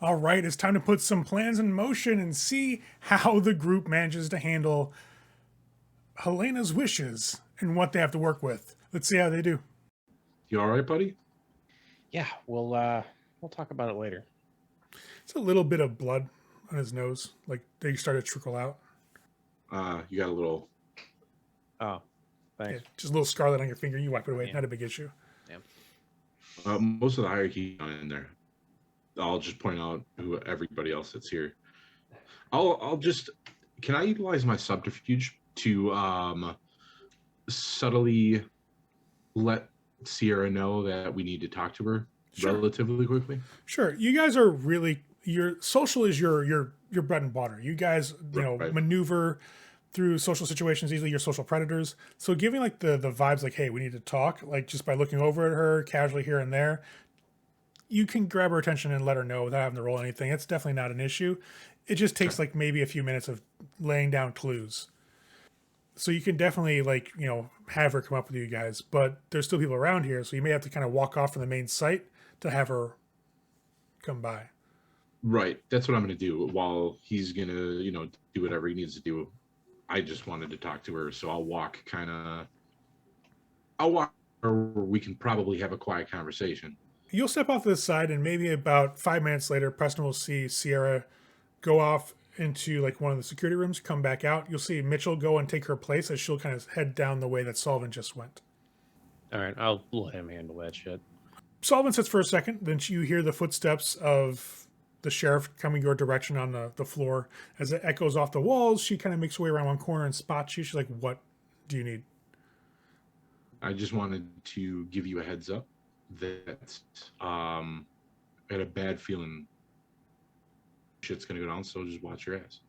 All right, it's time to put some plans in motion and see how the group manages to handle Helena's wishes and what they have to work with. Let's see how they do. You all right, buddy? Yeah, we'll talk about it later. It's a little bit of blood on his nose, like they started to trickle out. You got a little. Oh, thanks. Yeah, just a little scarlet on your finger. You wipe it away. Yeah. Not a big issue. Yeah. Most of the hierarchy in there. I'll just point out who everybody else that's here. I'll just. Can I utilize my subterfuge to subtly let Sierra know that we need to talk to her relatively quickly? Sure. You guys are really your social is your bread and butter. You guys, maneuver through social situations easily. You're social predators. So giving like the vibes like, hey, we need to talk, like just by looking over at her casually here and there, you can grab her attention and let her know without having to roll anything. It's definitely not an issue. It just takes like maybe a few minutes of laying down clues. So you can definitely have her come up with you guys, but there's still people around here, so you may have to kind of walk off from the main site to have her come by. Right. That's what I'm going to do while he's going to, do whatever he needs to do. I just wanted to talk to her, so I'll walk where we can probably have a quiet conversation. You'll step off to the side, and maybe about 5 minutes later, Preston will see Sierra go off into like one of the security rooms, come back out. You'll see Mitchell go and take her place as she'll kind of head down the way that Sullivan just went. All right, I'll let him handle that shit. Sullivan sits for a second, then you hear the footsteps of the sheriff coming your direction on the floor. As it echoes off the walls, she kind of makes her way around one corner and spots you. She's like, what do you need? I just wanted to give you a heads up that I had a bad feeling shit's gonna go down, so just watch your ass.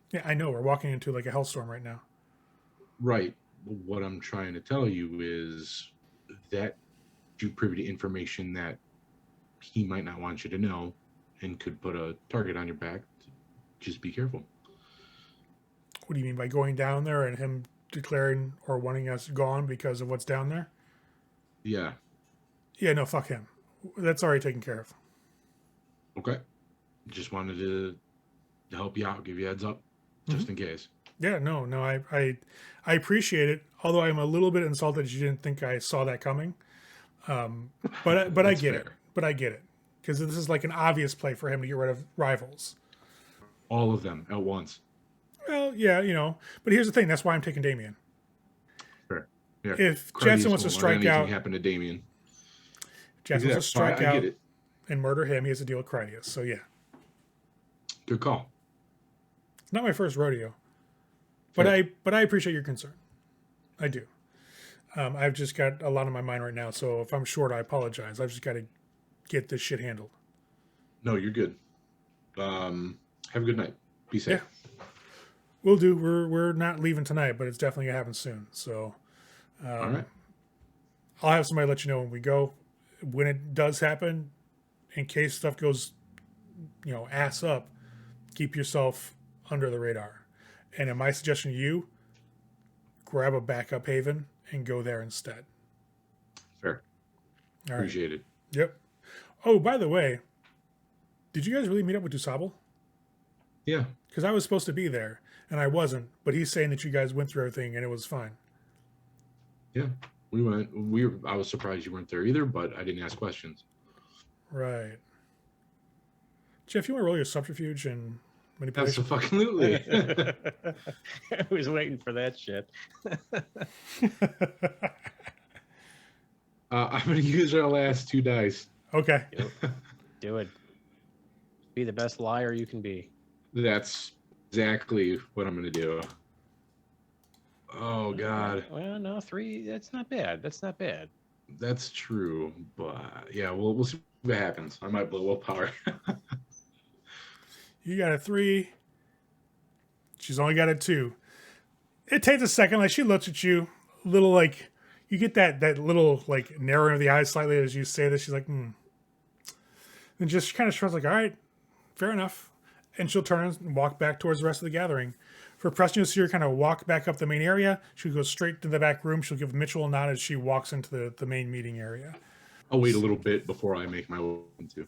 Yeah, I know. We're walking into like a hellstorm right now. Right. What I'm trying to tell you is that you privy to information that he might not want you to know and could put a target on your back. Just be careful. What do you mean by going down there and him declaring or wanting us gone because of what's down there? Yeah. Yeah, no, fuck him. That's already taken care of. Okay. Just wanted to help you out, give you a heads up, just in case. Yeah, no, I appreciate it. Although I'm a little bit insulted you didn't think I saw that coming. But I get it. But I get it. Because this is like an obvious play for him to get rid of rivals. All of them at once. Well, yeah, But here's the thing. That's why I'm taking Damien. Fair. Yeah. If Jensen wants to strike out... happened to Damien. Jensen wants to strike out and murder him, he has to deal with Critias. So, yeah. Good call. It's not my first rodeo. But I appreciate your concern. I do. I've just got a lot on my mind right now, so if I'm short, I apologize. I've just got to get this shit handled. No, you're good. Have a good night. Be safe. Yeah. We'll do. We're not leaving tonight, but it's definitely going to happen soon. So all right. I'll have somebody let you know when we go. When it does happen, in case stuff goes, ass up, keep yourself under the radar. And in my suggestion to you, grab a backup haven and go there instead. Fair. All Appreciate it. Yep. Oh, by the way, did you guys really meet up with Dusable? Yeah. Because I was supposed to be there, and I wasn't. But he's saying that you guys went through everything, and it was fine. Yeah. We went. I was surprised you weren't there either, but I didn't ask questions. Right. Jeff, you want to roll your subterfuge and manipulation? Absolutely. I was waiting for that shit. I'm going to use our last 2 dice. Okay. Do it. Be the best liar you can be. That's exactly what I'm going to do. Oh, God. Well, no, 3. That's not bad. That's true. But, yeah, we'll see what happens. I might blow willpower. You got a 3. She's only got a 2. It takes a second. Like, she looks at you, a little like, you get that little like narrowing of the eyes slightly as you say this. She's like, And just kind of shrugs like, all right, fair enough. And she'll turn and walk back towards the rest of the gathering. For Preston, you'll see her kind of walk back up the main area. She'll go straight to the back room. She'll give Mitchell a nod as she walks into the main meeting area. I'll wait a little bit before I make my way into.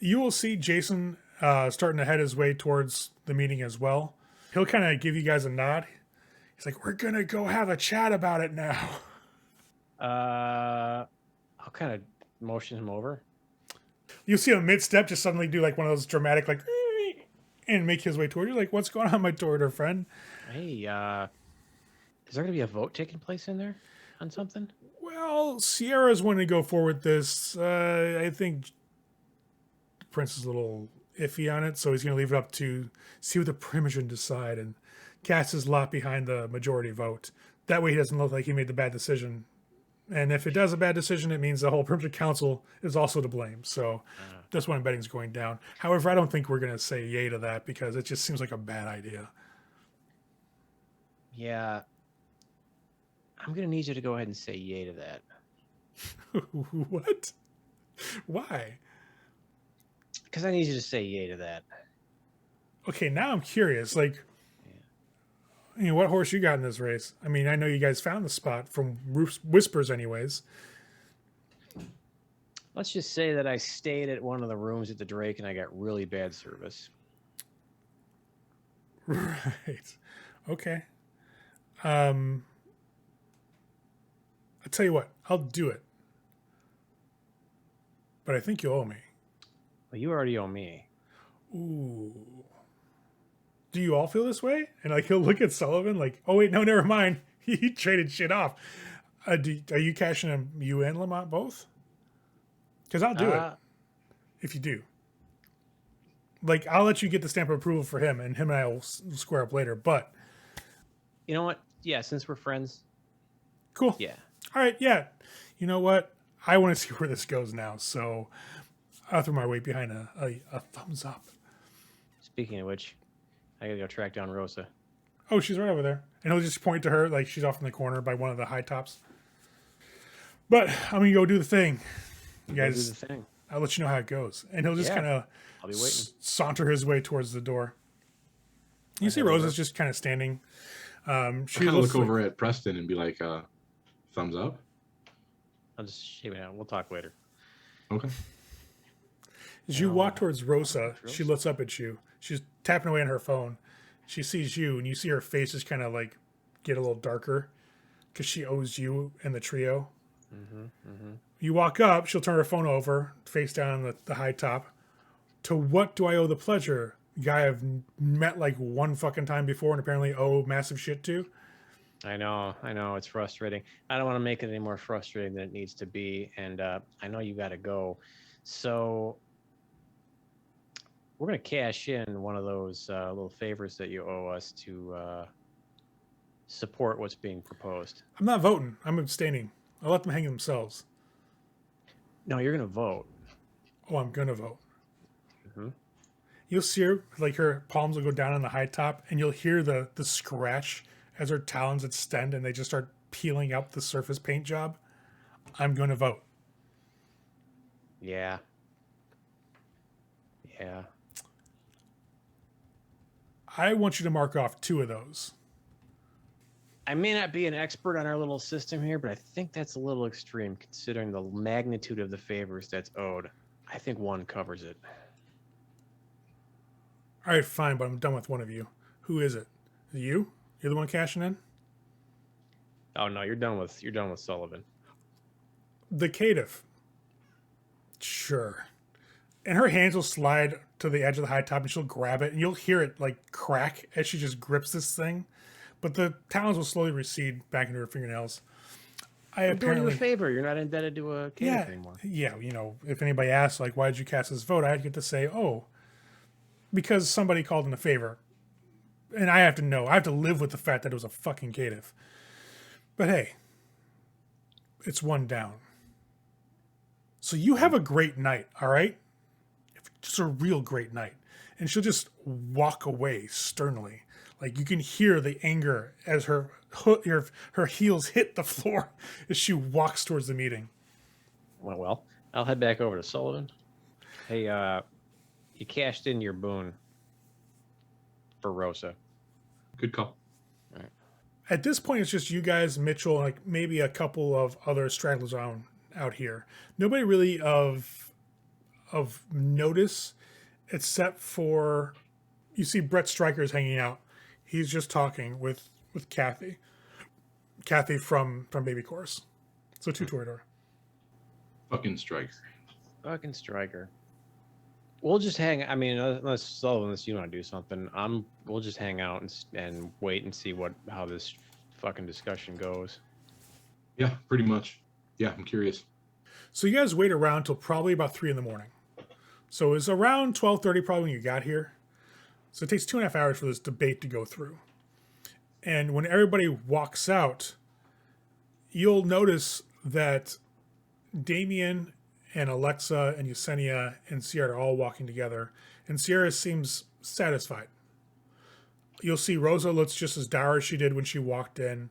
You will see Jason starting to head his way towards the meeting as well. He'll kind of give you guys a nod. He's like, we're going to go have a chat about it now. I'll kind of motion him over. You see him mid-step just suddenly do like one of those dramatic like and make his way toward you. Like, what's going on, my Toreador friend? Hey, is there going to be a vote taking place in there on something? Well, Sierra's wanting to go forward with this. I think Prince is a little iffy on it, so he's going to leave it up to see what the Primogen decide and cast his lot behind the majority vote. That way he doesn't look like he made the bad decision. And if it does a bad decision, it means the whole Primitive Council is also to blame. So that's why I'm betting is going down. However, I don't think we're going to say yay to that because it just seems like a bad idea. Yeah. I'm going to need you to go ahead and say yay to that. What? Why? Because I need you to say yay to that. Okay, now I'm curious. Like, you know, what horse you got in this race? I mean, I know you guys found the spot from whispers anyways. Let's just say that I stayed at one of the rooms at the Drake and I got really bad service. Right. Okay. I'll tell you what, I'll do it. But I think you owe me. Well, you already owe me. Ooh. Do you all feel this way? And like he'll look at Sullivan like, oh wait, no, never mind. He traded shit off. Are you cashing him, you and Lamont both? Because I'll do it. If you do. Like, I'll let you get the stamp of approval for him, and him and I will square up later. But you know what? Yeah, since we're friends. Cool. Yeah. All right, yeah. You know what? I want to see where this goes now, so I'll throw my weight behind a thumbs up. Speaking of which, I gotta go track down Rosa. Oh, she's right over there. And he'll just point to her like she's off in the corner by one of the high tops. But I'm going to go do the thing. You guys, do the thing. I'll let you know how it goes. And he'll just kind of saunter his way towards the door. You see Rosa's just kind of standing. She kind of look over at Preston and be like, thumbs up? I'll just shave it out. We'll talk later. Okay. As you walk towards Rosa, she looks up at you. She's tapping away on her phone. She sees you, and you see her face just kind of like get a little darker because she owes you and the trio. You walk up, she'll turn her phone over, face down on the high top. To what do I owe the pleasure? Guy I've met like one fucking time before and apparently owe massive shit to. I know. It's frustrating. I don't want to make it any more frustrating than it needs to be. And I know you got to go. So we're going to cash in one of those little favors that you owe us to support what's being proposed. I'm not voting. I'm abstaining. I'll let them hang themselves. No, you're going to vote. Oh, I'm going to vote. You'll see her, like her palms will go down on the high top, and you'll hear the scratch as her talons extend and they just start peeling up the surface paint job. I'm going to vote. Yeah. I want you to mark off 2 of those. I may not be an expert on our little system here, but I think that's a little extreme considering the magnitude of the favors that's owed. I think 1 covers it. All right, fine, but I'm done with one of you. Who is it? Is it you? You're the one cashing in? Oh no, you're done with Sullivan. The caitiff. Sure. And her hands will slide to the edge of the high top and she'll grab it and you'll hear it like crack as she just grips this thing. But the talons will slowly recede back into her fingernails. I'm doing you a favor. You're not indebted to a caitiff anymore. Yeah, you know, if anybody asks, like, why did you cast this vote? I'd get to say, oh, because somebody called in a favor. And I have to know. I have to live with the fact that it was a fucking caitiff. But hey, it's 1 down. So you have a great night, all right? Just a real great night. And she'll just walk away sternly. Like you can hear the anger as her heels hit the floor as she walks towards the meeting. Well, I'll head back over to Sullivan. Hey, you cashed in your boon for Rosa. Good call. All right. At this point, it's just you guys, Mitchell, like maybe a couple of other stragglers out here. Nobody really of of notice, except for you see Brett Stryker's hanging out. He's just talking with Kathy. Kathy from Baby Chorus. So 2 Toreador. Fucking Striker. Fucking Striker. We'll just hang. I mean, unless you want to do something, we'll just hang out and wait and see how this fucking discussion goes. Yeah, pretty much. Yeah, I'm curious. So you guys wait around till probably about 3 a.m. So it's around 12:30 probably when you got here. So it takes 2.5 hours for this debate to go through. And when everybody walks out, you'll notice that Damien and Alexa and Yesenia and Sierra are all walking together. And Sierra seems satisfied. You'll see Rosa looks just as dour as she did when she walked in.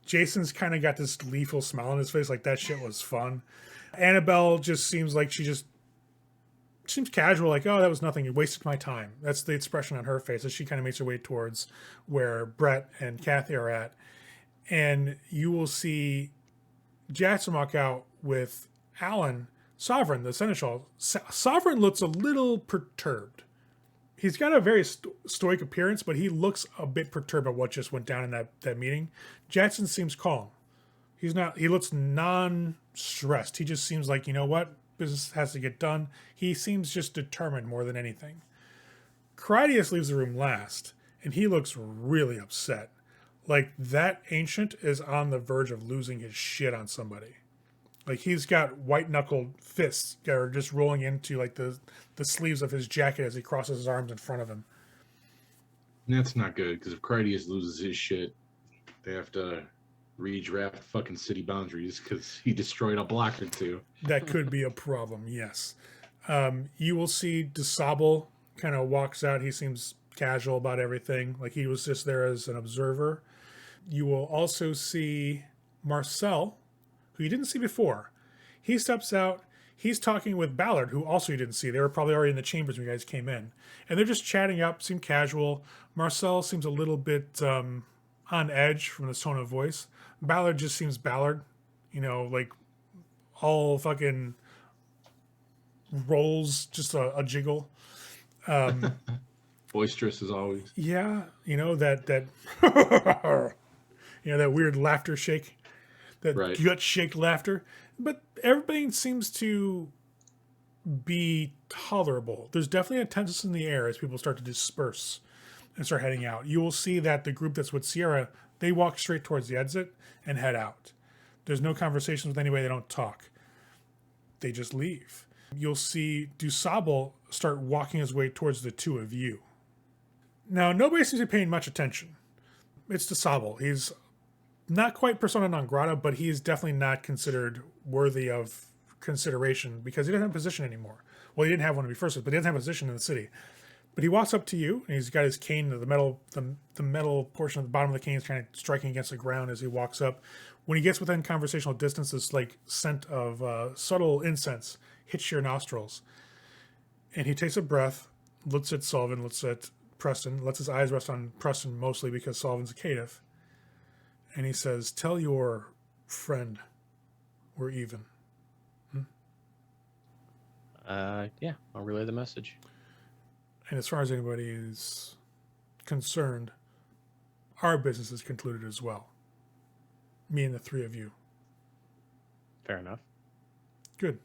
Jason's kind of got this gleeful smile on his face, like that shit was fun. Annabelle just seems like she just seems casual, like, oh, that was nothing. You wasted my time. That's the expression on her face as she kind of makes her way towards where Brett and Kathy are at. And you will see Jackson walk out with Alan Sovereign, the Seneschal. Sovereign looks a little perturbed. He's got a very stoic appearance, but he looks a bit perturbed at what just went down in that meeting. Jackson seems calm. He looks non-stressed. He just seems like, you know what? Business has to get done. He seems just determined more than anything. Critias leaves the room last, and he looks really upset. Like that ancient is on the verge of losing his shit on somebody. Like he's got white-knuckled fists that are just rolling into like the sleeves of his jacket as he crosses his arms in front of him. That's not good, because if Critias loses his shit, they have to redraft fucking city boundaries because he destroyed a block or two. That could be a problem, yes. You will see DeSable kind of walks out. He seems casual about everything, like he was just there as an observer. You will also see Marcel, who you didn't see before. He steps out. He's talking with Ballard, who also you didn't see. They were probably already in the chambers when you guys came in. And they're just chatting up, seem casual. Marcel seems a little bit on edge from the tone of voice. Ballard just seems Ballard, like all fucking rolls, just a jiggle. Boisterous as always. Yeah, that that weird laughter shake. That right. Gut shake laughter. But everything seems to be tolerable. There's definitely a tenseness in the air as people start to disperse and start heading out. You will see that the group that's with Sierra, they walk straight towards the exit and head out. There's no conversations with anybody. They don't talk. They just leave. You'll see DuSable start walking his way towards the two of you. Now, nobody seems to be paying much attention. It's DuSable. He's not quite persona non grata, but he is definitely not considered worthy of consideration because he doesn't have a position anymore. Well, he didn't have one to be first, but he doesn't have a position in the city. But he walks up to you, and he's got his cane, the metal portion of the bottom of the cane is kind of striking against the ground as he walks up. When he gets within conversational distance, this like scent of subtle incense hits your nostrils. And he takes a breath, looks at Sullivan, looks at Preston, lets his eyes rest on Preston mostly because Sullivan's a caitiff. And he says, tell your friend we're even. Yeah, I'll relay the message. And as far as anybody is concerned, our business is concluded as well. Me and the three of you. Fair enough. Good.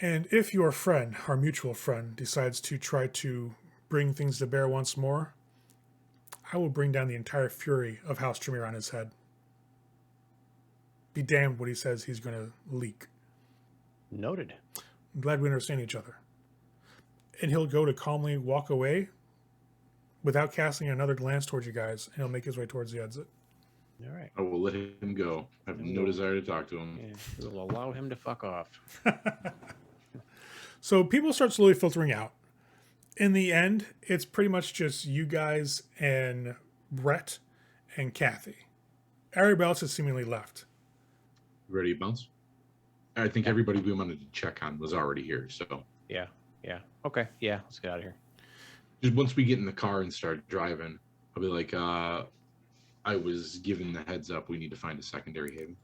And if your friend, our mutual friend, decides to try to bring things to bear once more, I will bring down the entire fury of House Tremere on his head. Be damned what he says he's going to leak. Noted. I'm glad we understand each other. And he'll go to calmly walk away without casting another glance towards you guys, and he'll make his way towards the exit. All right. I will let him go. I have no desire to talk to him. Yeah, we'll allow him to fuck off. So people start slowly filtering out. In the end, it's pretty much just you guys and Brett and Kathy. Everybody else has seemingly left. Ready to bounce? I think everybody we wanted to check on was already here, so. Yeah. Okay, yeah, let's get out of here. Just once we get in the car and start driving, I'll be like, I was given the heads up we need to find a secondary haven,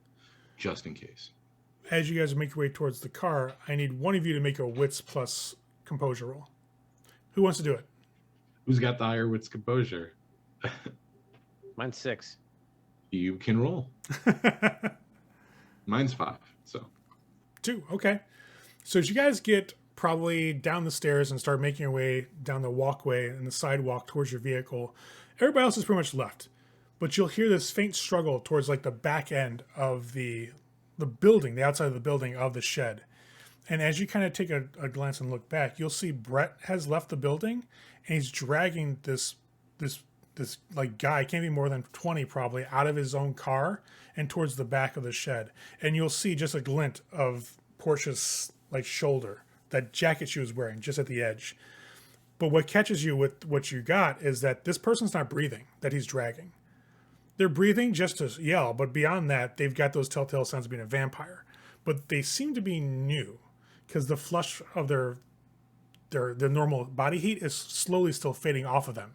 just in case. as you guys make your way towards the car, I need one of you to make a wits plus composure roll. Who wants to do it? Who's got the higher wits composure? Mine's 6. You can roll. Mine's 5. So 2. Okay. So as you guys get probably down the stairs and start making your way down the walkway and the sidewalk towards your vehicle, everybody else is pretty much left. But you'll hear this faint struggle towards like the back end of the building, the outside of the building of the shed. And as you kind of take a glance and look back, you'll see Brett has left the building and he's dragging this like guy, can't be more than 20 probably, out of his own car and towards the back of the shed. And you'll see just a glint of Portia's like shoulder, that jacket she was wearing just at the edge. But what catches you with what you got is that this person's not breathing, that he's dragging. They're breathing just to yell, but beyond that, they've got those telltale signs of being a vampire. But they seem to be new because the flush of their normal body heat is slowly still fading off of them.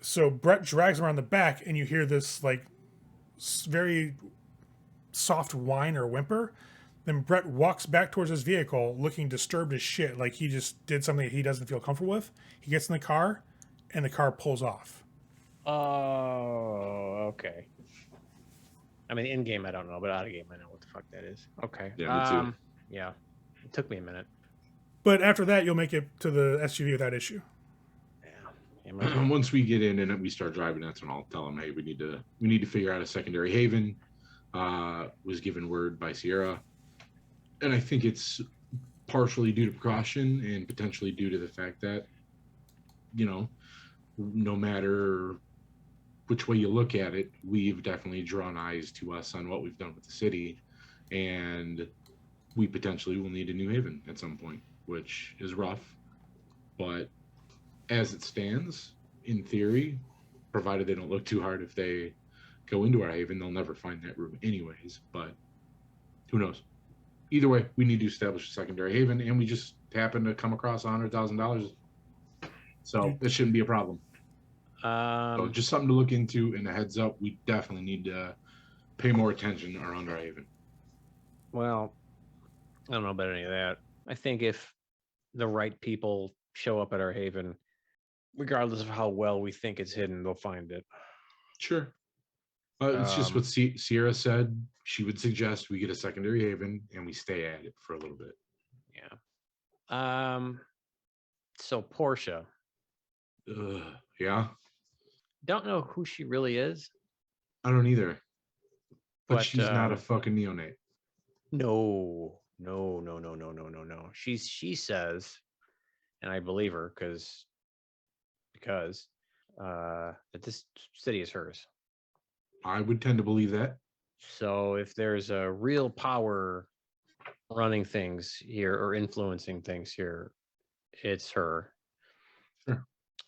So Brett drags him around the back, and you hear this like very soft whine or whimper. Then Brett walks back towards his vehicle, looking disturbed as shit, like he just did something that he doesn't feel comfortable with. He gets in the car, and the car pulls off. Oh, okay. I mean, in game I don't know, but out of game I know what the fuck that is. Okay. Yeah, me too. Yeah, it took me a minute. But after that, you'll make it to the SUV without issue. Yeah. Once we get in and we start driving, that's when I'll tell them, hey, we need to figure out a secondary haven. Was given word by Sierra, and I think it's partially due to precaution and potentially due to the fact that, you know, no matter which way you look at it, we've definitely drawn eyes to us on what we've done with the city, and we potentially will need a new haven at some point, which is rough. But as it stands, in theory, provided they don't look too hard, if they go into our haven, they'll never find that room anyways, but who knows? Either way, we need to establish a secondary haven, and we just happen to come across $100,000. So this shouldn't be a problem. So just something to look into, and a heads up, we definitely need to pay more attention around our haven. Well, I don't know about any of that. I think if the right people show up at our haven, regardless of how well we think it's hidden, they'll find it. Sure. It's just what Sierra said. She would suggest we get a secondary haven and we stay at it for a little bit. Yeah. So Portia. Yeah. Don't know who she really is. I don't either. But she's not a fucking neonate. No. She says, and I believe her because that this city is hers. I would tend to believe that. So if there's a real power running things here or influencing things here, it's her. Sure.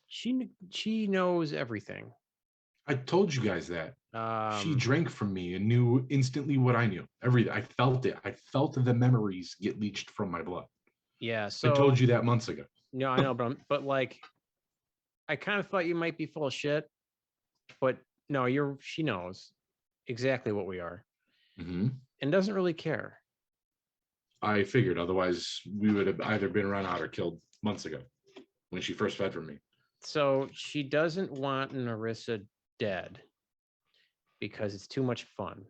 She knows everything. I told you guys that. She drank from me and knew instantly what I knew. I felt it. I felt the memories get leached from my blood. Yeah. So I told you that months ago. No, I know, but like, I kind of thought you might be full of shit, but no, she knows exactly what we are, and doesn't really care. I figured, otherwise we would have either been run out or killed months ago when she first fed from me. So she doesn't want Nerissa dead because it's too much fun.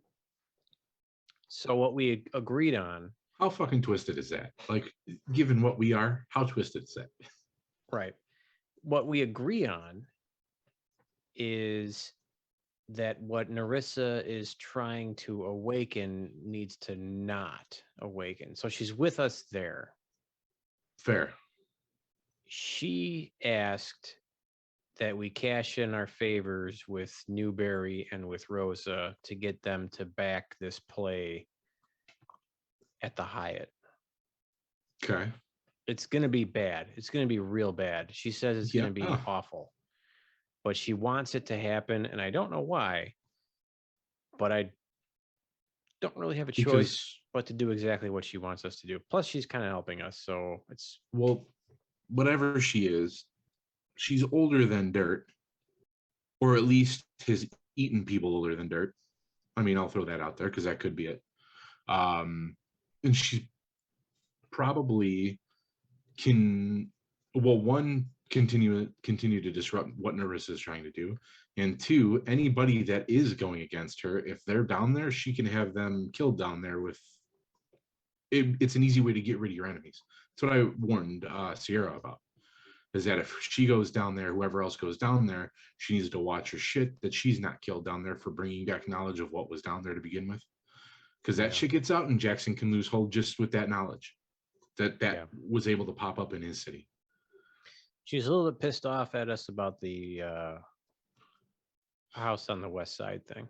So what we agreed on. How fucking twisted is that? Like, given what we are, how twisted is that? Right. What we agree on is that what Nerissa is trying to awaken needs to not awaken. So she's with us there. Fair. She asked that we cash in our favors with Newberry and with Rosa to get them to back this play at the Hyatt. Okay. It's going to be bad. It's going to be real bad. She says it's going to be awful. But she wants it to happen, and I don't know why. But I don't really have a choice but to do exactly what she wants us to do. Plus, she's kind of helping us, so it's... Well, whatever she is, she's older than dirt. Or at least has eaten people older than dirt. I mean, I'll throw that out there, because that could be it. and she probably can, well, one, continue to disrupt what Nerissa is trying to do, and two, anybody that is going against her, if they're down there, she can have them killed down there with it. It's an easy way to get rid of your enemies. That's what I warned Sierra about, is that if she goes down there, whoever else goes down there, she needs to watch her shit that she's not killed down there for bringing back knowledge of what was down there to begin with, because that shit gets out and Jackson can lose hold just with that knowledge that was able to pop up in his city. She's a little bit pissed off at us about the house on the west side thing.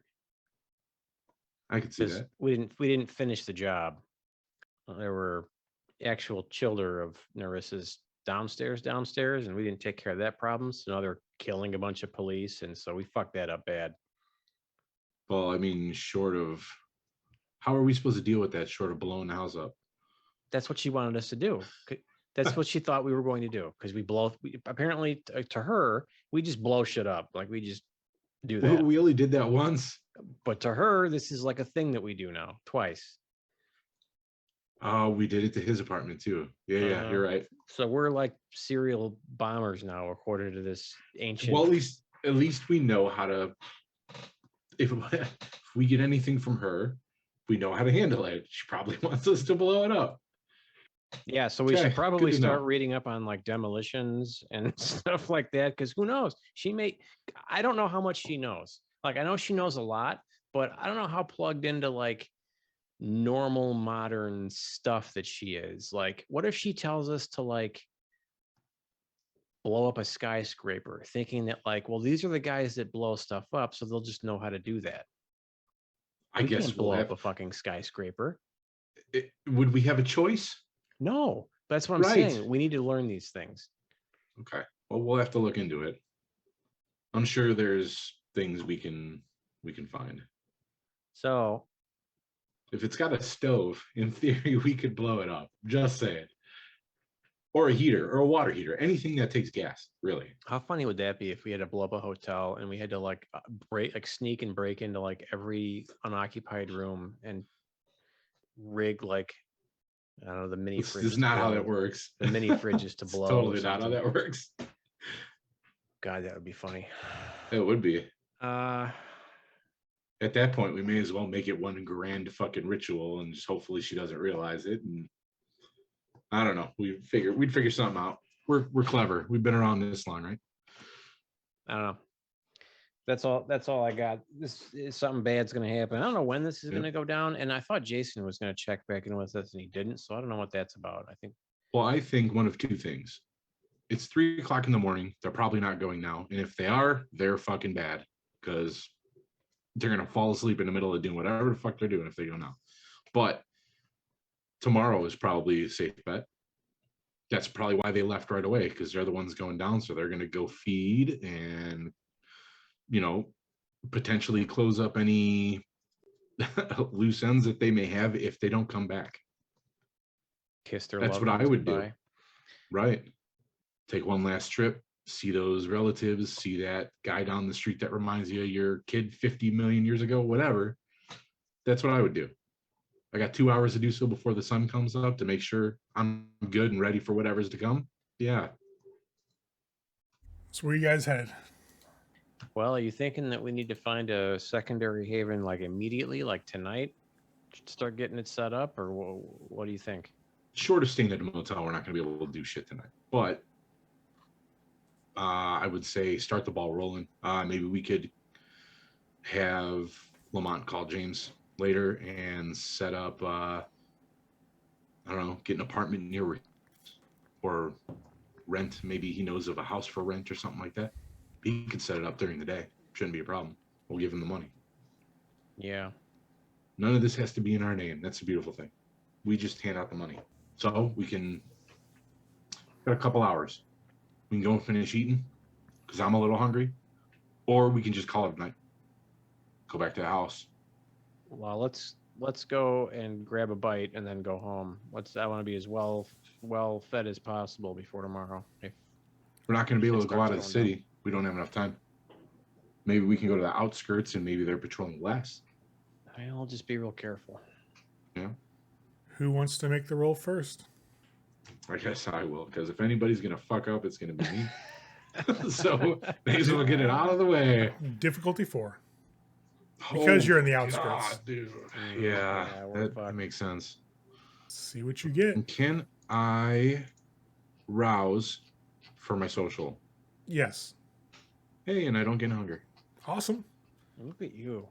I could see that. We didn't finish the job. There were actual children of Nerissa's downstairs, and we didn't take care of that problem. So now they're killing a bunch of police, and so we fucked that up bad. Well, I mean, short of, how are we supposed to deal with that short of blowing the house up? That's what she wanted us to do. That's what she thought we were going to do, because apparently to her, we just blow shit up. Like, we just do that. Well, we only did that once. But to her, this is like a thing that we do now, twice. Oh, we did it to his apartment too. Yeah, you're right. So we're like serial bombers now, according to this ancient. Well, at least we know how to. If we get anything from her, we know how to handle it. She probably wants us to blow it up. Yeah, so we should probably start reading up on like demolitions and stuff like that, because who knows? I don't know how much she knows. Like, I know she knows a lot, but I don't know how plugged into like normal modern stuff that she is. Like, what if she tells us to like blow up a skyscraper, thinking that like, well, these are the guys that blow stuff up, so they'll just know how to do that. I guess we'll blow up a fucking skyscraper. Would we have a choice? No, that's what I'm saying. We need to learn these things. Okay. Well, we'll have to look into it. I'm sure there's things we can find. So, if it's got a stove, in theory, we could blow it up. Just saying. Or a heater, or a water heater, anything that takes gas, really. How funny would that be if we had to blow up a hotel and we had to like sneak and break into like every unoccupied room and rig like, I don't know, the mini fridge. This is not how that works. The mini fridges to blow. Totally not how that works. God, that would be funny. It would be. At that point, we may as well make it one grand fucking ritual, and just hopefully she doesn't realize it. And I don't know. We'd figure something out. We're clever. We've been around this long, right? I don't know. That's all I got. This is something bad's going to happen. I don't know when this is going to go down. And I thought Jason was going to check back in with us, and he didn't. So I don't know what that's about. I think one of two things. It's 3:00 in the morning. They're probably not going now. And if they are, they're fucking bad, because they're going to fall asleep in the middle of doing whatever the fuck they're doing if they go now. But tomorrow is probably a safe bet. That's probably why they left right away, because they're the ones going down. So they're going to go feed and, potentially close up any loose ends that they may have if they don't come back. Kiss their That's what I would do. Right. Take one last trip, see those relatives, see that guy down the street that reminds you of your kid 50 million years ago, whatever. That's what I would do. I got 2 hours to do so before the sun comes up to make sure I'm good and ready for whatever's to come. Yeah. So where you guys headed? Well, are you thinking that we need to find a secondary haven like immediately, like tonight, start getting it set up, or what do you think? Short of staying at a motel, we're not going to be able to do shit tonight. But I would say start the ball rolling. Maybe we could have Lamont call James later and set up, I don't know, get an apartment near or rent. Maybe he knows of a house for rent or something like that. He could set it up during the day. Shouldn't be a problem. We'll give him the money. Yeah. None of this has to be in our name. That's the beautiful thing. We just hand out the money. So we got a couple hours. We can go and finish eating because I'm a little hungry, or we can just call it a night. Go back to the house. Well, let's go and grab a bite and then go home. I want to be as well fed as possible before tomorrow. We're not going to be able to go out of the city. Down. We don't have enough time. Maybe we can go to the outskirts and maybe they're patrolling less. I'll just be real careful. Yeah. Who wants to make the roll first? I guess I will, because if anybody's going to fuck up, it's going to be me. So may as well get it out of the way. Difficulty 4. Because you're in the outskirts. God, dude. Yeah, that makes sense. See what you get. Can I rouse for my social? Yes. Hey, and I don't get hunger. Awesome. Look at you.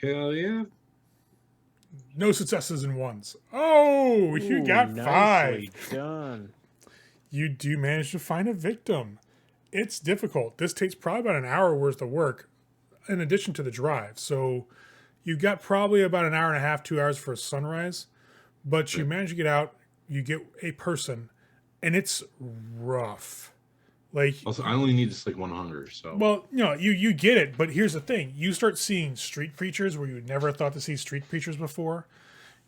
Hell yeah. No successes in ones. Oh, you got 5. Done. You do manage to find a victim. It's difficult. This takes probably about an hour worth of work in addition to the drive. So you got probably about an hour and a half, 2 hours for sunrise, but you manage to get out, you get a person, and it's rough. Like, also, I only need just like 1 hunger, so. Well, no, you get it, but here's the thing. You start seeing street preachers where you never thought to see street preachers before.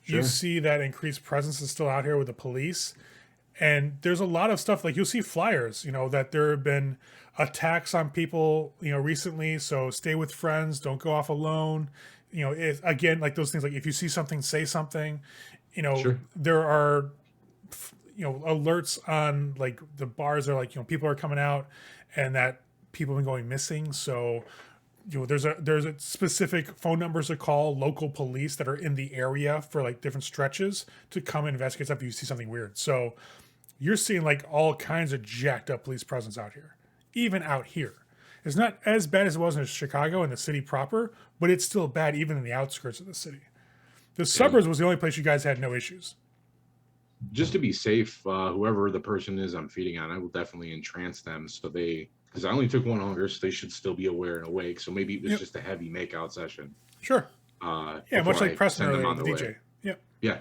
Sure. You see that increased presence is still out here with the police. And there's a lot of stuff, like you'll see flyers, that there have been attacks on people, recently. So stay with friends, don't go off alone. Again, like those things, like if you see something, say something. Sure. There are, alerts on like the bars are like, people are coming out and that people have been going missing. So, there's a specific phone numbers to call local police that are in the area for like different stretches to come and investigate stuff if you see something weird. So you're seeing like all kinds of jacked up police presence out here, even out here. It's not as bad as it was in Chicago and the city proper, but it's still bad even in the outskirts of the city. The suburbs was the only place you guys had no issues. Just to be safe, whoever the person is I'm feeding on, I will definitely entrance them because I only took 1 hunger, so they should still be aware and awake. So maybe it was just a heavy makeout session. Sure. Much like Preston earlier, the DJ. Yep. Yeah,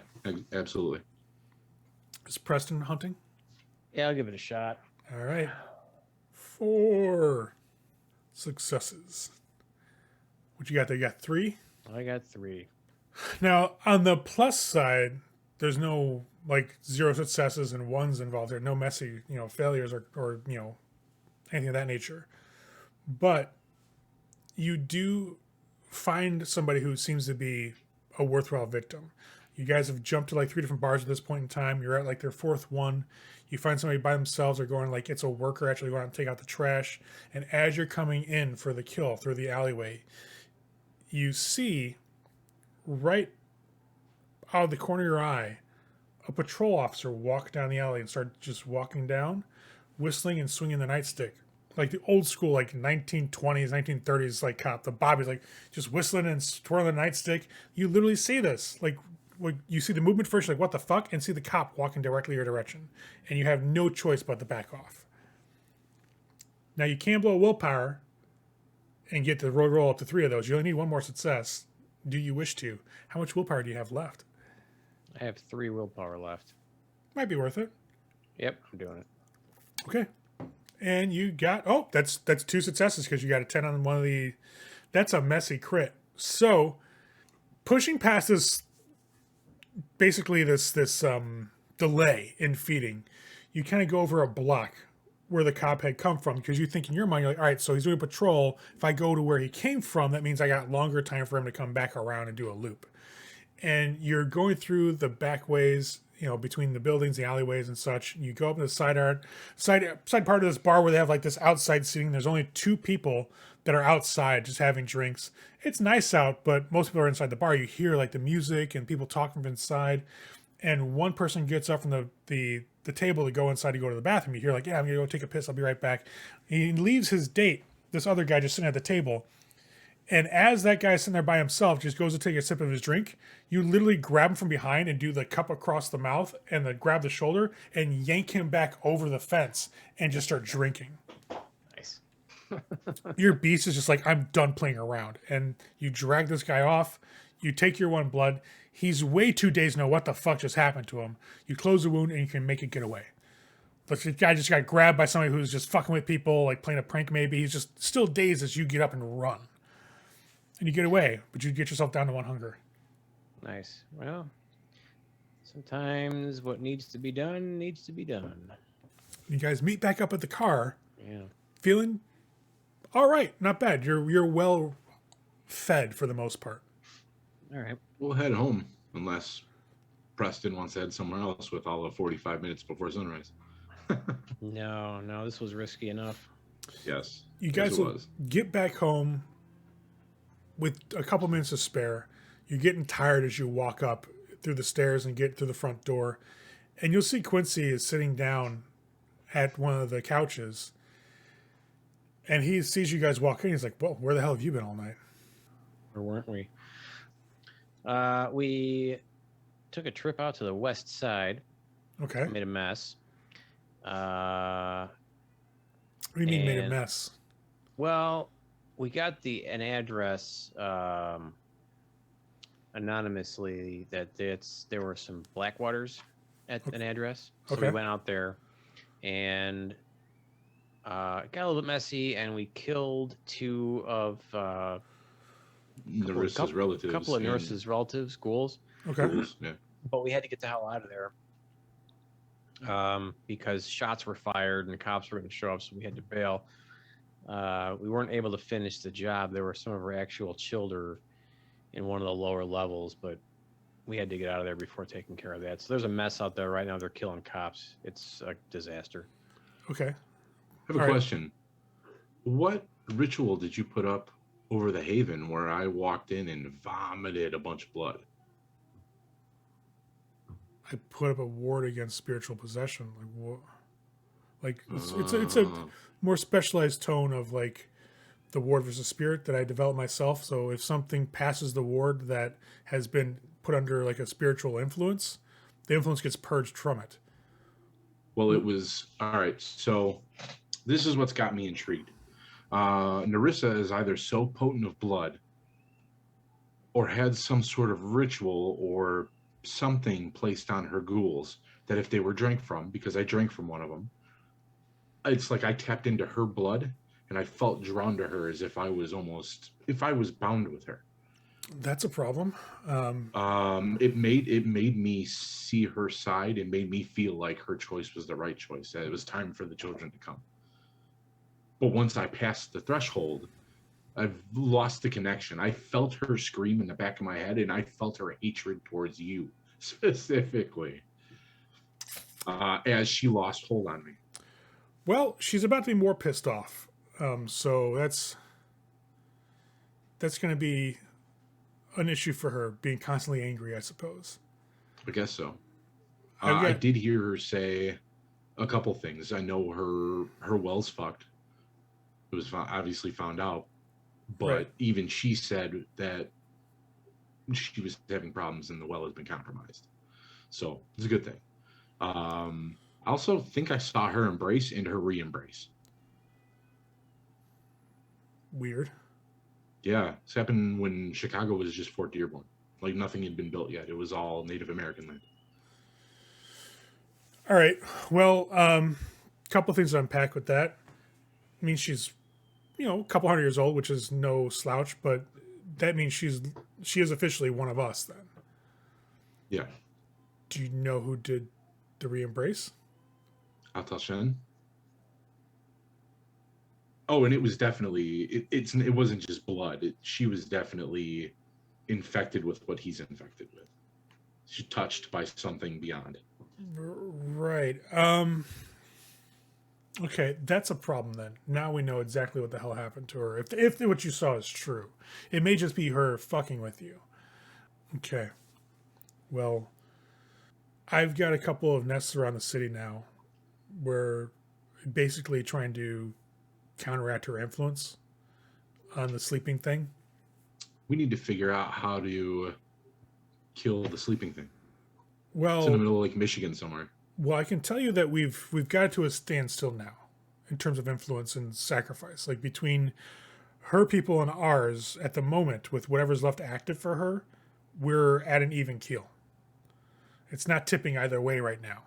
absolutely. Is Preston hunting? Yeah, I'll give it a shot. All right. 4 successes. What you got there? You got 3? I got 3. Now, on the plus side, there's no like 0 successes and 1s involved there. No messy, failures or anything of that nature. But you do find somebody who seems to be a worthwhile victim. You guys have jumped to like 3 different bars at this point in time. You're at like their 4th one. You find somebody by themselves or going like it's a worker actually going out and take out the trash. And as you're coming in for the kill through the alleyway, you see right out of the corner of your eye a patrol officer walk down the alley and start just walking down, whistling and swinging the nightstick. Like the old school, like 1920s, 1930s, like cop. The Bobby's like just whistling and twirling the nightstick. You literally see this. Like you see the movement first, you're like, what the fuck? And see the cop walking directly your direction. And you have no choice but to back off. Now you can blow a willpower and get the roll up to 3 of those. You only need 1 more success. Do you wish to? How much willpower do you have left? I have 3 willpower left. Might be worth it. Yep, I'm doing it. Okay. And you got, that's 2 successes because you got a 10 on one of the, that's a messy crit. So pushing past this, basically this delay in feeding, you kind of go over a block where the cop had come from because you think in your mind, you're like, all right, so he's doing a patrol. If I go to where he came from, that means I got longer time for him to come back around and do a loop. And you're going through the back ways, between the buildings, the alleyways and such. You go up to the side part of this bar where they have like this outside seating. There's only 2 people that are outside just having drinks. It's nice out, but most people are inside the bar. You hear like the music and people talking from inside. And one person gets up from the table to go inside to go to the bathroom. You hear like, yeah, I'm going to go take a piss. I'll be right back. He leaves his date, this other guy just sitting at the table. And as that guy's sitting there by himself, just goes to take a sip of his drink, you literally grab him from behind and do the cup across the mouth and then grab the shoulder and yank him back over the fence and just start drinking. Nice. Your beast is just like, I'm done playing around. And you drag this guy off. You take your 1 blood. He's way too dazed to know what the fuck just happened to him. You close the wound and you can make it get away. But the guy just got grabbed by somebody who's just fucking with people, like playing a prank maybe. He's just still dazed as you get up and run. And you get away, but you get yourself down to 1 hunger. Nice. Well, sometimes what needs to be done needs to be done. You guys meet back up at the car. Yeah. Feeling all right, not bad. You're well fed for the most part. All right. We'll head home unless Preston once had somewhere else with all of 45 minutes before sunrise. No, this was risky enough. Yes. You guys will get back home with a couple minutes to spare. You're getting tired as you walk up through the stairs and get through the front door. And you'll see Quincy is sitting down at one of the couches. And he sees you guys walk in. He's like, well, where the hell have you been all night? Or weren't we? We took a trip out to the west side. Okay. Made a mess. What do you mean made a mess? Well, we got an address anonymously that there were some Blackwaters at an address. So we went out there and it got a little bit messy, and we killed two of Nerissa's relatives. A couple of Nerissa's relatives, ghouls. Okay. Ghouls, yeah. But we had to get the hell out of there because shots were fired and the cops were going to show up, so we had to bail. We weren't able to finish the job. There were some of our actual children in one of the lower levels, but we had to get out of there before taking care of that. So there's a mess out there right now. They're killing cops. It's a disaster. Okay. I have a question. What ritual did you put up over the Haven where I walked in and vomited a bunch of blood? I put up a ward against spiritual possession. Like what? Like it's a more specialized tone of like the ward versus spirit that I developed myself. So if something passes the ward that has been put under like a spiritual influence, the influence gets purged from it. Well, it was all right. So this is what's got me intrigued. Nerissa is either so potent of blood or had some sort of ritual or something placed on her ghouls that if they were drank from, because I drank from one of them, it's like I tapped into her blood and I felt drawn to her as if I was bound with her. That's a problem. It made me see her side. It made me feel like her choice was the right choice. That it was time for the children to come. But once I passed the threshold, I've lost the connection. I felt her scream in the back of my head, and I felt her hatred towards you specifically as she lost hold on me. Well, she's about to be more pissed off. So that's going to be an issue for her, being constantly angry, I suppose. I guess so. I did hear her say a couple things. I know her well's fucked. It was obviously found out. But even she said that she was having problems and the well has been compromised. So it's a good thing. I also think I saw her embrace and her re-embrace. Weird. Yeah, it's happened when Chicago was just Fort Dearborn. Like nothing had been built yet. It was all Native American land. All right. Well, couple things to unpack with that. I mean, she's, a couple 100 years old, which is no slouch, but that means she is officially one of us then. Yeah. Do you know who did the re-embrace? Atal-Shen. Oh, and it was definitely it wasn't just blood. She was definitely infected with what he's infected with. She touched by something beyond. Right. Okay, that's a problem then. Now we know exactly what the hell happened to her. If what you saw is true. It may just be her fucking with you. Okay. Well, I've got a couple of nests around the city now. We're basically trying to counteract her influence on the sleeping thing. We need to figure out how to kill the sleeping thing. Well, it's in the middle of Lake Michigan somewhere. Well, I can tell you that we've got it to a standstill now in terms of influence and sacrifice. Like between her people and ours at the moment, with whatever's left active for her, we're at an even keel. It's not tipping either way right now.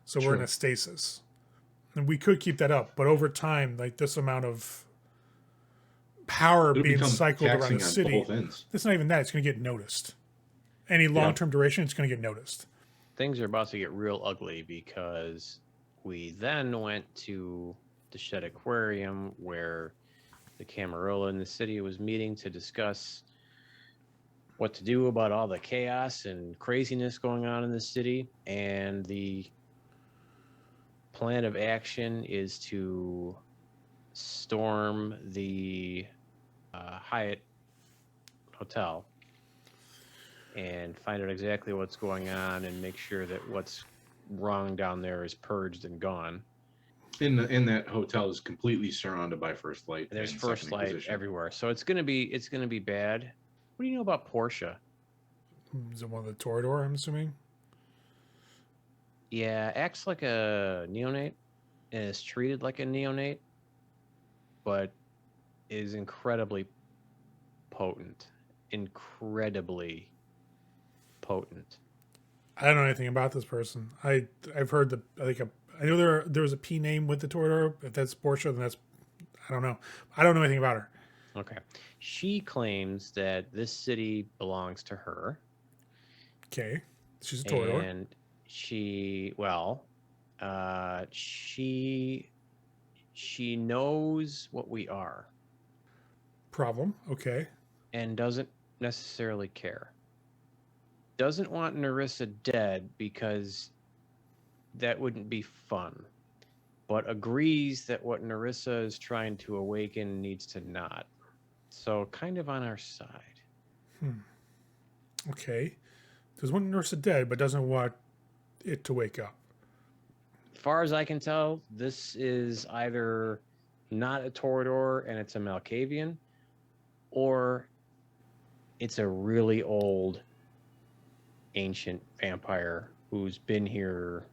So we're in a stasis. And we could keep that up, but over time, like this amount of power being cycled around the city, it's not even that. It's going to get noticed. Any long-term duration, it's going to get noticed. Things are about to get real ugly because we then went to the Shedd Aquarium where the Camarilla in the city was meeting to discuss what to do about all the chaos and craziness going on in the city. And the plan of action is to storm the Hyatt Hotel and find out exactly what's going on and make sure that what's wrong down there is purged and gone. In that hotel is completely surrounded by First Light. And there's First Light everywhere, so it's gonna be bad. What do you know about Portia? Is it one of the Toreador, I'm assuming? Yeah, acts like a neonate and is treated like a neonate, but is incredibly potent. Incredibly potent. I don't know anything about this person. I've heard I know there was a P name with the Toreador. If that's Portia, then that's, I don't know. I don't know anything about her. Okay. She claims that this city belongs to her. Okay. She's a Toreador. And she knows what we are. Problem. Okay. And doesn't necessarily care. Doesn't want Nerissa dead because that wouldn't be fun, but agrees that what Nerissa is trying to awaken needs to not. So kind of on our side. Okay. Does want Nerissa dead, but doesn't want it to wake up. As far as I can tell, this is either not a Toreador and it's a Malkavian, or it's a really old ancient vampire who's been here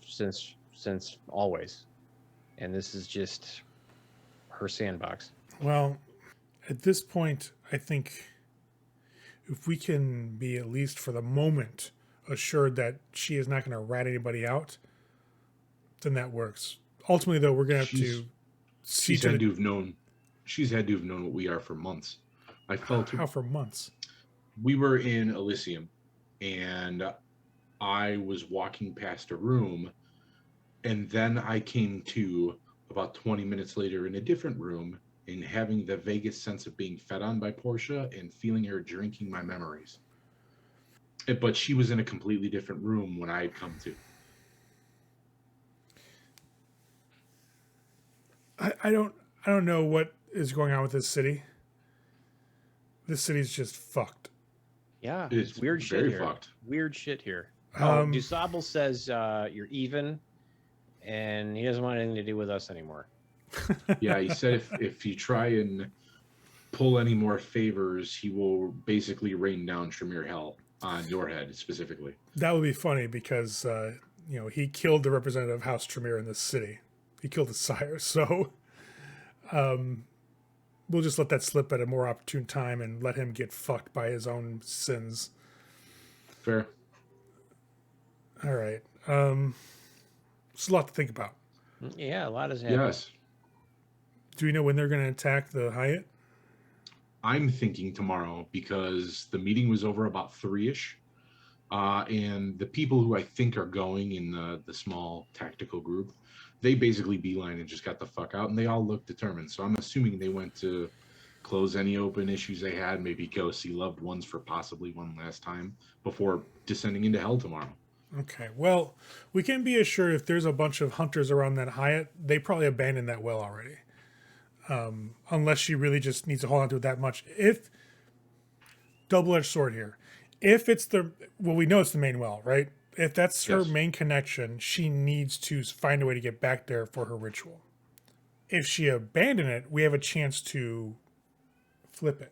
since always, and this is just her sandbox. Well, at this point, I think if we can be, at least for the moment, assured that she is not going to rat anybody out, then that works. Ultimately, though, we're going to have to see. She's had to have known what we are for months. I felt how for months. We were in Elysium, and I was walking past a room, and then I came to about 20 minutes later in a different room and having the vaguest sense of being fed on by Portia and feeling her drinking my memories. But she was in a completely different room when I had come to. I don't know what is going on with this city. This city's just fucked. Yeah, it's weird shit here. Fucked. Weird shit here. Dusable says you're even, and he doesn't want anything to do with us anymore. Yeah, he said if you try and pull any more favors, he will basically rain down Tremere hell on your head specifically. That would be funny because he killed the representative of House Tremere in this city. He killed his sire, so we'll just let that slip at a more opportune time and let him get fucked by his own sins. Fair. All right. It's a lot to think about. Yeah, a lot is happening. Yes. Do we know when they're going to attack the Hyatt? I'm thinking tomorrow because the meeting was over about 3-ish. And the people who I think are going in the small tactical group, they basically beeline and just got the fuck out, and they all look determined. So I'm assuming they went to close any open issues they had, maybe go see loved ones for possibly one last time before descending into hell tomorrow. Okay, well, we can be assured if there's a bunch of hunters around that Hyatt, they probably abandoned that well already. Unless she really just needs to hold on to it that much. If, double-edged sword here, if it's we know it's the main well, right? If that's her main connection, she needs to find a way to get back there for her ritual. If she abandoned it, we have a chance to flip it.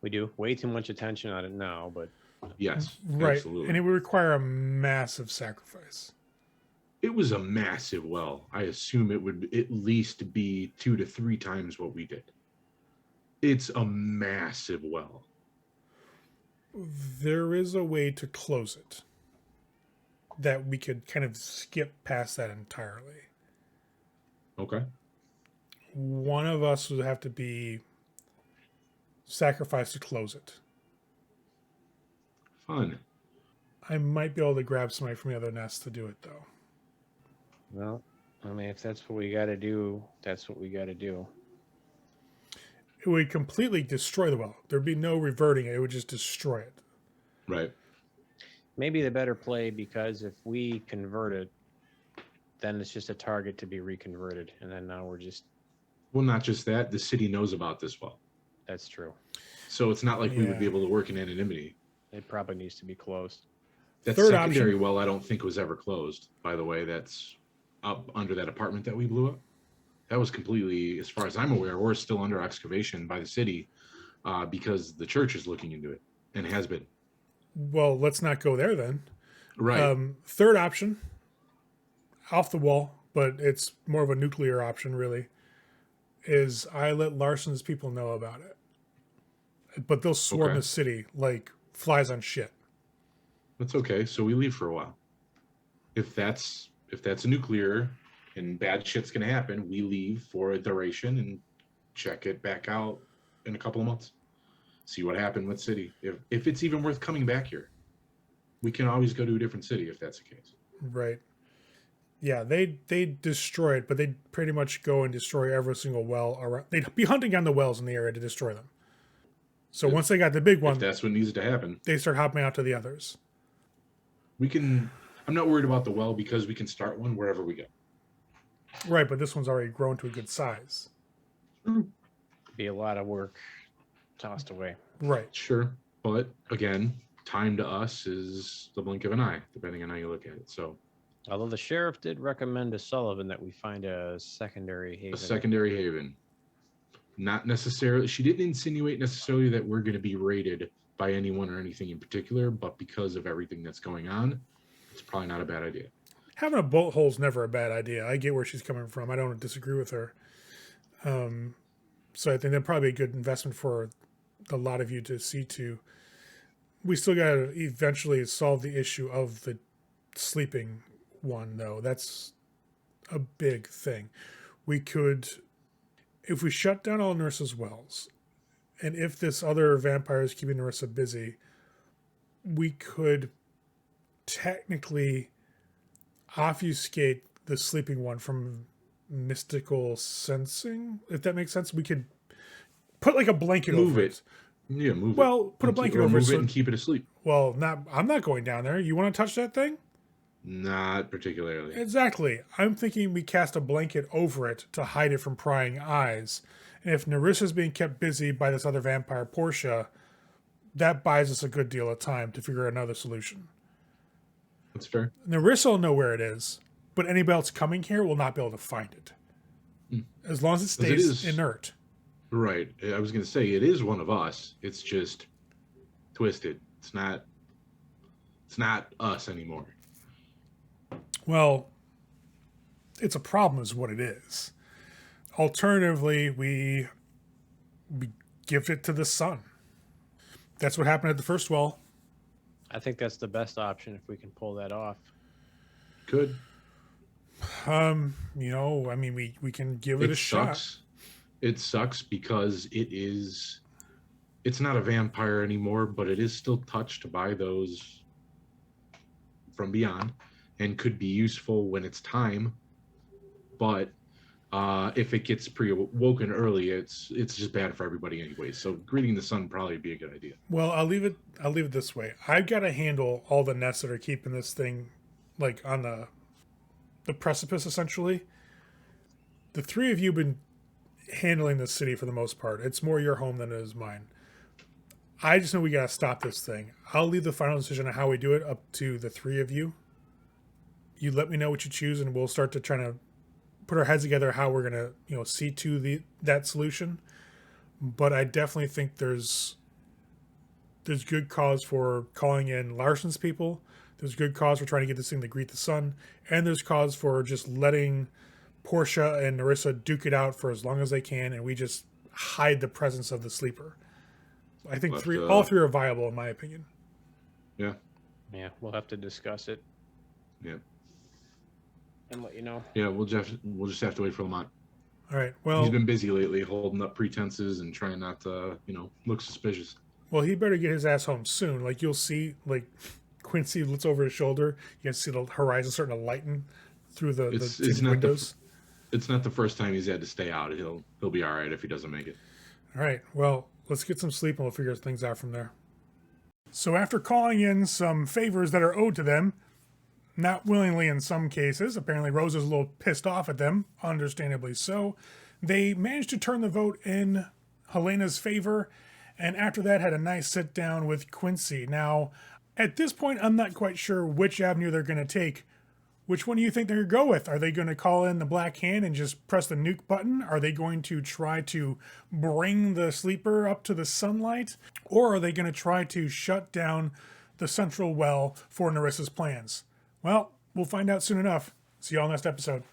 We do. Way too much attention on it now, but... Yes, right. Absolutely. And it would require a massive sacrifice. It was a massive well. I assume it would at least be 2 to 3 times what we did. It's a massive well. There is a way to close it that we could kind of skip past that entirely. Okay. One of us would have to be sacrificed to close it. Fun. I might be able to grab somebody from the other nest to do it, though. Well, I mean, if that's what we got to do, that's what we got to do. it would completely destroy the well. There'd be no reverting it. It would just destroy it. Right. Maybe the better play, because if we convert it, then it's just a target to be reconverted. And then now we're just... Well, not just that. The city knows about this well. That's true. So it's not like we would be able to work in anonymity. It probably needs to be closed. That secondary well, I don't think was ever closed, by the way. That's up under that apartment that we blew up. That was completely, as far as I'm aware, or still under excavation by the city because the church is looking into it and has been. Well, let's not go there then. Right. Third option, off the wall, but it's more of a nuclear option, really, is I let Larsen's people know about it. But they'll swarm the city like flies on shit. That's okay. So we leave for a while. If that's a nuclear and bad shit's going to happen, we leave for a duration and check it back out in a couple of months. See what happened with city. If it's even worth coming back here, we can always go to a different city if that's the case. Right. Yeah, they destroy it, but they'd pretty much go and destroy every single well around. They'd be hunting down the wells in the area to destroy them. So once they got the big one, if that's what needs to happen, they start hopping out to the others. I'm not worried about the well because we can start one wherever we go. Right, but this one's already grown to a good size. Be a lot of work tossed away. Right. Sure. But again, time to us is the blink of an eye, depending on how you look at it. So, although the sheriff did recommend to Sullivan that we find a secondary haven. A secondary haven. Not necessarily, she didn't insinuate necessarily that we're going to be raided by anyone or anything in particular, but because of everything that's going on, it's probably not a bad idea. Having a bolt hole is never a bad idea. I get where she's coming from. I don't disagree with her. So I think that'd probably be a good investment for a lot of you to see to. We still got to eventually solve the issue of the sleeping one, though. That's a big thing. We could, if we shut down all Nerissa's wells, and if this other vampire is keeping Nerissa busy, we could technically obfuscate the sleeping one from mystical sensing, if that makes sense. We could put like a blanket over it. Yeah, move it. Well, put a blanket over it and keep it asleep. Well, I'm not going down there. You want to touch that thing? Not particularly. Exactly. I'm thinking we cast a blanket over it to hide it from prying eyes. And if Nerissa's being kept busy by this other vampire, Portia, that buys us a good deal of time to figure out another solution. That's fair. Nerissa will know where it is, but anybody else coming here will not be able to find it. As long as it stays inert. Right. I was going to say, it is one of us. It's just twisted. It's not us anymore. Well, it's a problem is what it is. Alternatively, we give it to the sun. That's what happened at the first well. I think that's the best option if we can pull that off. Good. I mean, we can give it a shot. It sucks because it's not a vampire anymore, but it is still touched by those from beyond and could be useful when it's time. But if it gets pre-woken early, it's just bad for everybody anyway. So greeting the sun probably would be a good idea. Well, I'll leave it this way. I've got to handle all the nests that are keeping this thing like on the precipice, essentially. The three of you have been handling the city for the most part. It's more your home than it is mine. I just know we got to stop this thing. I'll leave the final decision on how we do it up to the three of you. You let me know what you choose, and we'll start to try to put our heads together how we're going to, see to that solution. But I definitely think there's good cause for calling in Larsen's people. There's good cause for trying to get this thing to greet the sun. And there's cause for just letting Portia and Nerissa duke it out for as long as they can, and we just hide the presence of the sleeper. I think all three are viable, in my opinion. Yeah. Yeah, we'll have to discuss it. Yeah. And let you know. Yeah, we'll just have to wait for Lamont. All right. Well, he's been busy lately, holding up pretenses and trying not to, look suspicious. Well, he better get his ass home soon. Like, you'll see, like, Quincy looks over his shoulder. You can see the horizon starting to lighten through the windows. It's not the first time he's had to stay out. He'll be all right if he doesn't make it. All right, well, let's get some sleep and we'll figure things out from there. So after calling in some favors that are owed to them, not willingly in some cases, apparently Rose is a little pissed off at them, understandably so, they managed to turn the vote in Helena's favor, and after that had a nice sit down with Quincy. Now, at this point, I'm not quite sure which avenue they're going to take. Which one do you think they're going to go with? Are they going to call in the Black Hand and just press the nuke button? Are they going to try to bring the sleeper up to the sunlight? Or are they going to try to shut down the central well for Nerissa's plans? Well, we'll find out soon enough. See you all next episode.